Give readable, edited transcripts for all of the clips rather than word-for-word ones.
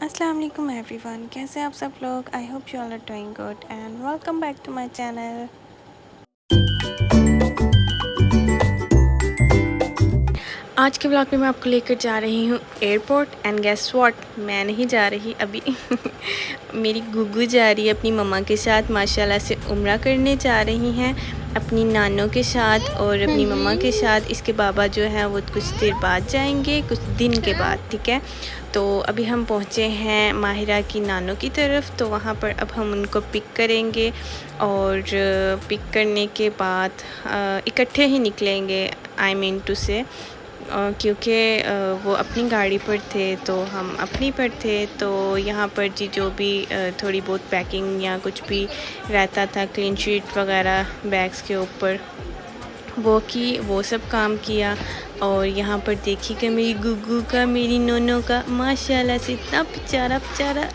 अस्सलाम वालेकुम एवरीवन, कैसे हैं आप सब लोग। I hope you all are doing good and welcome back to my channel. आज के ब्लॉग में मैं आपको लेकर जा रही हूँ एयरपोर्ट एंड गेस व्हाट, मैं नहीं जा रही अभी मेरी गुगू जा रही है अपनी मम्मा के साथ। माशाल्लाह से उम्रा करने जा रही हैं अपनी नानों के साथ और अपनी मम्मा के साथ। इसके बाबा जो हैं वो कुछ देर बाद जाएंगे, कुछ दिन के बाद, ठीक है। तो अभी हम पहुँचे हैं माहिरा की नानों की तरफ, तो वहाँ पर अब हम उनको पिक करेंगे और पिक करने के बाद इकट्ठे ही निकलेंगे, आई मीन टू से, क्योंकि वो अपनी गाड़ी पर थे तो हम अपनी पर थे। तो यहाँ पर जी जो भी थोड़ी बहुत पैकिंग या कुछ भी रहता था, क्लीन शीट वगैरह बैग्स के ऊपर वो सब काम किया। और यहाँ पर देखिएगा मेरी गुग्गू का, मेरी नोनो का, माशाल्लाह से इतना प्यारा प्यारा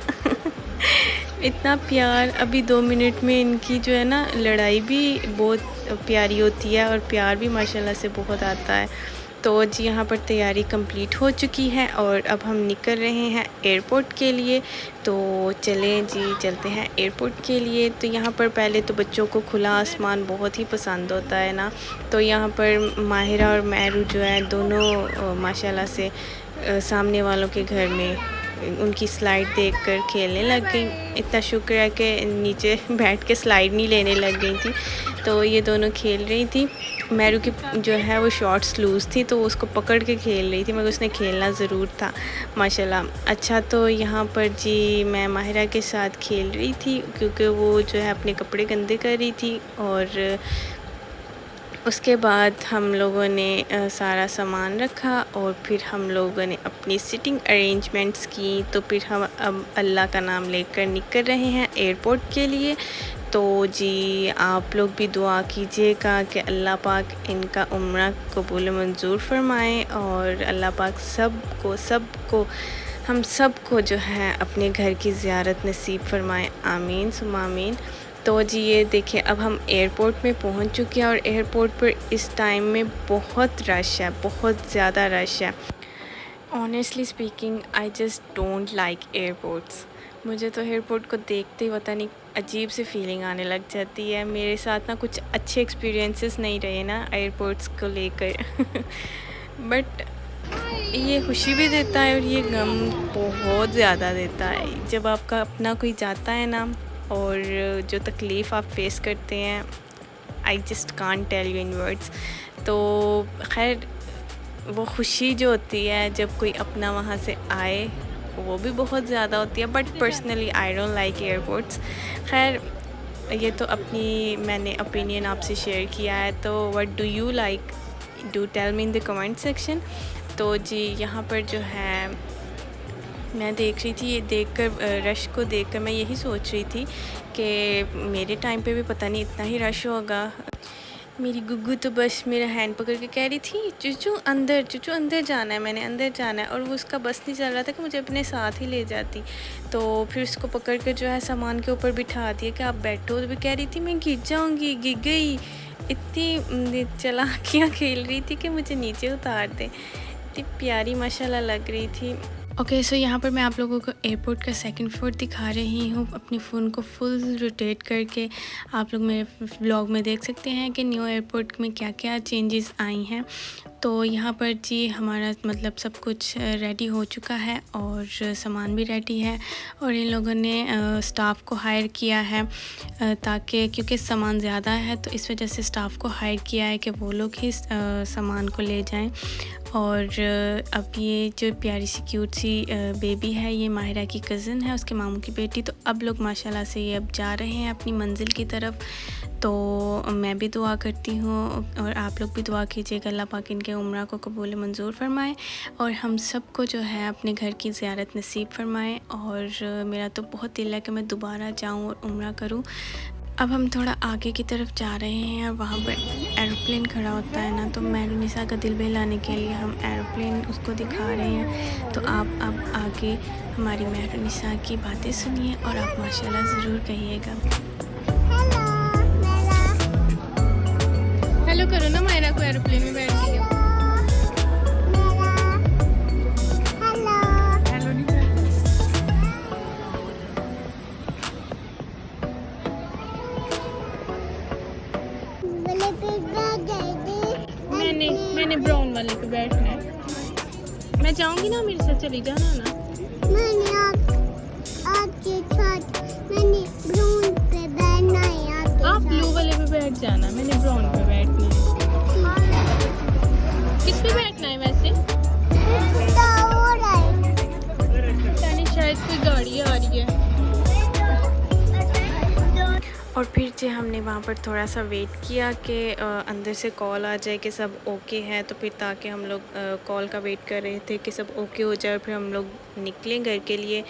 इतना प्यार। अभी 2 मिनट में इनकी जो है ना लड़ाई भी बहुत प्यारी होती है और प्यार भी माशाल्लाह से बहुत आता है। तो जी यहाँ पर तैयारी कंप्लीट हो चुकी है और अब हम निकल रहे हैं एयरपोर्ट के लिए। तो चलें जी, चलते हैं एयरपोर्ट के लिए। तो यहाँ पर पहले तो बच्चों को खुला आसमान बहुत ही पसंद होता है ना, तो यहाँ पर माहिरा और मैरू जो है दोनों माशाल्लाह से सामने वालों के घर में उनकी स्लाइड देखकर खेलने लग गई। इतना शुक्र है कि नीचे बैठ के स्लाइड नहीं लेने लग गई थी। तो ये दोनों खेल रही थी। मैरू की जो है वो शॉर्ट्स लूज़ थी तो उसको पकड़ के खेल रही थी, मगर उसने खेलना ज़रूर था माशाल्लाह। अच्छा, तो यहाँ पर जी मैं माहिरा के साथ खेल रही थी क्योंकि वो जो है अपने कपड़े गंदे कर रही थी। और उसके बाद हम लोगों ने सारा सामान रखा और फिर हम लोगों ने अपनी सिटिंग अरेंजमेंट्स की। तो फिर हम अब अल्लाह का नाम लेकर निकल रहे हैं एयरपोर्ट के लिए। तो जी आप लोग भी दुआ कीजिएगा कि अल्लाह पाक इनका उम्रा कबूल मंजूर फरमाए और अल्लाह पाक सबको हम सबको जो है अपने घर की ज़ियारत नसीब फरमाए, आमीन सुम्मा आमीन। तो जी ये देखिए अब हम एयरपोर्ट में पहुंच चुके हैं और एयरपोर्ट पर इस टाइम में बहुत रश है, बहुत ज़्यादा रश है। Honestly speaking I just don't like airports. मुझे तो एयरपोर्ट को देखते ही पता नहीं अजीब सी फीलिंग आने लग जाती है। मेरे साथ ना कुछ अच्छे एक्सपीरियंसेस नहीं रहे ना एयरपोर्ट्स को लेकर बट ये खुशी भी देता है और ये गम बहुत ज़्यादा देता है जब आपका अपना कोई जाता है ना, और जो तकलीफ़ आप फेस करते हैं I just can't tell you in words. तो खैर वो खुशी जो होती है जब कोई अपना वहाँ से आए वो भी बहुत ज़्यादा होती है, but personally I don't like airports. खैर ये तो अपनी मैंने ओपिनियन आपसे शेयर किया है, तो what do you like, do tell me in the comment section. तो जी यहाँ पर जो है मैं देख रही थी, ये देखकर रश को देखकर मैं यही सोच रही थी कि मेरे टाइम पे भी पता नहीं इतना ही रश होगा। मेरी गुग्गू तो बस मेरा हैंड पकड़ के कह रही थी चूचू अंदर जाना है, मैंने अंदर जाना है, और वो उसका बस नहीं चल रहा था कि मुझे अपने साथ ही ले जाती। तो फिर उसको पकड़ कर जो है सामान के ऊपर बिठा दिया कि आप बैठो, तो भी कह रही थी मैं गिर जाऊँगी, गिर गई। इतनी चालाकियाँ खेल रही थी कि मुझे नीचे उतार दे। इतनी प्यारी माशाल्लाह लग रही थी। ओके सो यहाँ पर मैं आप लोगों को एयरपोर्ट का सेकंड फ्लोर दिखा रही हूँ अपनी फ़ोन को फुल रोटेट करके। आप लोग मेरे व्लॉग में देख सकते हैं कि न्यू एयरपोर्ट में क्या क्या चेंजेस आई हैं। तो यहाँ पर जी हमारा मतलब सब कुछ रेडी हो चुका है और सामान भी रेडी है, और इन लोगों ने स्टाफ को हायर किया है ताकि क्योंकि सामान ज़्यादा है तो इस वजह से स्टाफ को हायर किया है कि वो लोग ही सामान को ले जाएं। और अब ये जो प्यारी सी क्यूट सी बेबी है ये माहिरा की कज़न है, उसके मामू की बेटी। तो अब लोग माशाल्लाह से ये अब जा रहे हैं अपनी मंजिल की तरफ। तो मैं भी दुआ करती हूँ और आप लोग भी दुआ कीजिएगा अल्लाह पाक इनके उम्रा को कबूल मंजूर फरमाए और हम सबको जो है अपने घर की ज़ियारत नसीब फरमाए। और मेरा तो बहुत दिल है कि मैं दोबारा जाऊँ और उम्रा करूँ। अब हम थोड़ा आगे की तरफ जा रहे हैं और वहाँ पर एरोप्लेन खड़ा होता है ना, तो मेहरुनिसा का दिल बहलाने के लिए हम एरोप्लेन उसको दिखा रहे हैं। तो आप अब आगे हमारी मेहरुनिसा की बातें सुनिए और आप माशाल्लाह ज़रूर कहिएगा। हेलो करो ना मायरा को एरोप्लेन में बैठ के। वाले पे बैठना है। मैं जाऊंगी ना, मेरे साथ चली जाना ना। मैंने आपके साथ मैंने ब्राउन पे बैठना है आपके आप साथ। ब्लू वाले पे बैठ जाना, मैंने ब्राउन पे बैठना है। किस पे बैठना है वैसे? कुत्ता हो रहा है। पता नहीं, शायद कोई गाड़ी आ रही है। और फिर जो हमने वहाँ पर थोड़ा सा वेट किया कि अंदर से कॉल आ जाए कि सब ओके है, तो फिर ताकि हम लोग कॉल का वेट कर रहे थे कि सब ओके हो जाए और फिर हम लोग निकलें घर के लिए।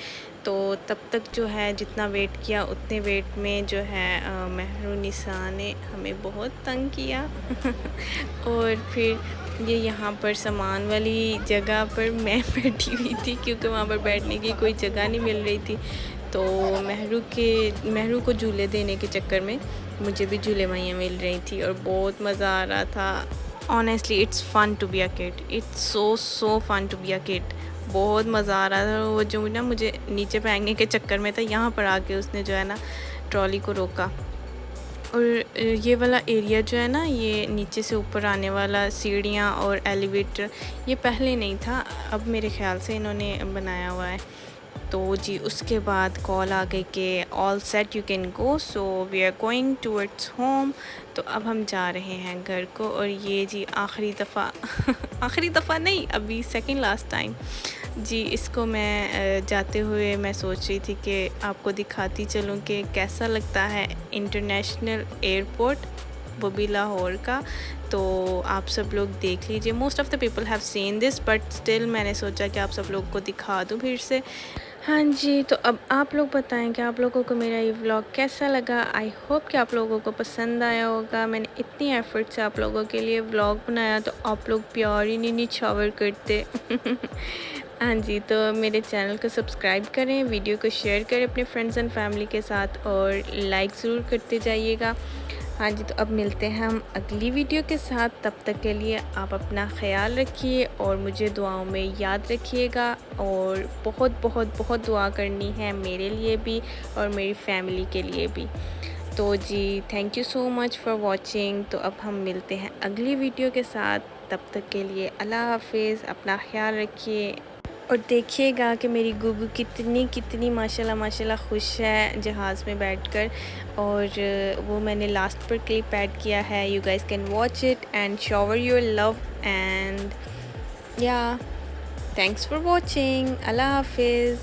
तो तब तक जो है जितना वेट किया उतने वेट में जो है महरुनिसा ने हमें बहुत तंग किया और फिर ये यहाँ पर सामान वाली जगह पर मैं बैठी हुई थी क्योंकि वहाँ पर बैठने की कोई जगह नहीं मिल रही थी। तो महरू को झूले देने के चक्कर में मुझे भी झूले वहीं मिल रही थी और बहुत मज़ा आ रहा था। Honestly it's fun to be a kid, it's so fun to be a kid. बहुत मज़ा आ रहा था। वो जो ना मुझे नीचे फेंकने के चक्कर में था, यहाँ पर आके उसने जो है ना ट्रॉली को रोका। और ये वाला एरिया जो है ना, ये नीचे से ऊपर आने वाला सीढ़ियाँ और एलिवेटर, ये पहले नहीं था, अब मेरे ख़्याल से इन्होंने बनाया हुआ है। तो जी उसके बाद कॉल आ गई कि all set, you can go, so we are going towards home. तो अब हम जा रहे हैं घर को। और ये जी आखिरी दफ़ा आखिरी दफ़ा नहीं, अभी सेकंड लास्ट टाइम जी इसको मैं जाते हुए मैं सोच रही थी कि आपको दिखाती चलूँ कि कैसा लगता है इंटरनेशनल एयरपोर्ट, वो भी लाहौर का। तो आप सब लोग देख लीजिए। Most of the people have seen this, but still मैंने सोचा कि आप सब लोग को दिखा दूँ फिर से। हाँ जी, तो अब आप लोग बताएं कि आप लोगों को मेरा ये व्लॉग कैसा लगा। आई होप कि आप लोगों को पसंद आया होगा। मैंने इतनी एफ़र्ट से आप लोगों के लिए व्लॉग बनाया, तो आप लोग प्यार ही नहीं निछावर करते हाँ जी, तो मेरे चैनल को सब्सक्राइब करें, वीडियो को शेयर करें अपने फ्रेंड्स एंड फैमिली के साथ और लाइक ज़रूर करते जाइएगा। हाँ जी, तो अब मिलते हैं हम अगली वीडियो के साथ। तब तक के लिए आप अपना ख़याल रखिए और मुझे दुआओं में याद रखिएगा। और बहुत बहुत बहुत दुआ करनी है मेरे लिए भी और मेरी फैमिली के लिए भी। तो जी thank you so much for watching. तो अब हम मिलते हैं अगली वीडियो के साथ। तब तक के लिए अल्लाह हाफिज़, अपना ख़याल रखिए। और देखिएगा कि मेरी गुगु कितनी माशाल्लाह माशाल्लाह खुश है जहाज़ में बैठकर। और वो मैंने लास्ट पर क्लिप ऐड किया है, you guys can watch it and shower your love and या थैंक्स फॉर वॉचिंग। अल्लाह हाफिज़।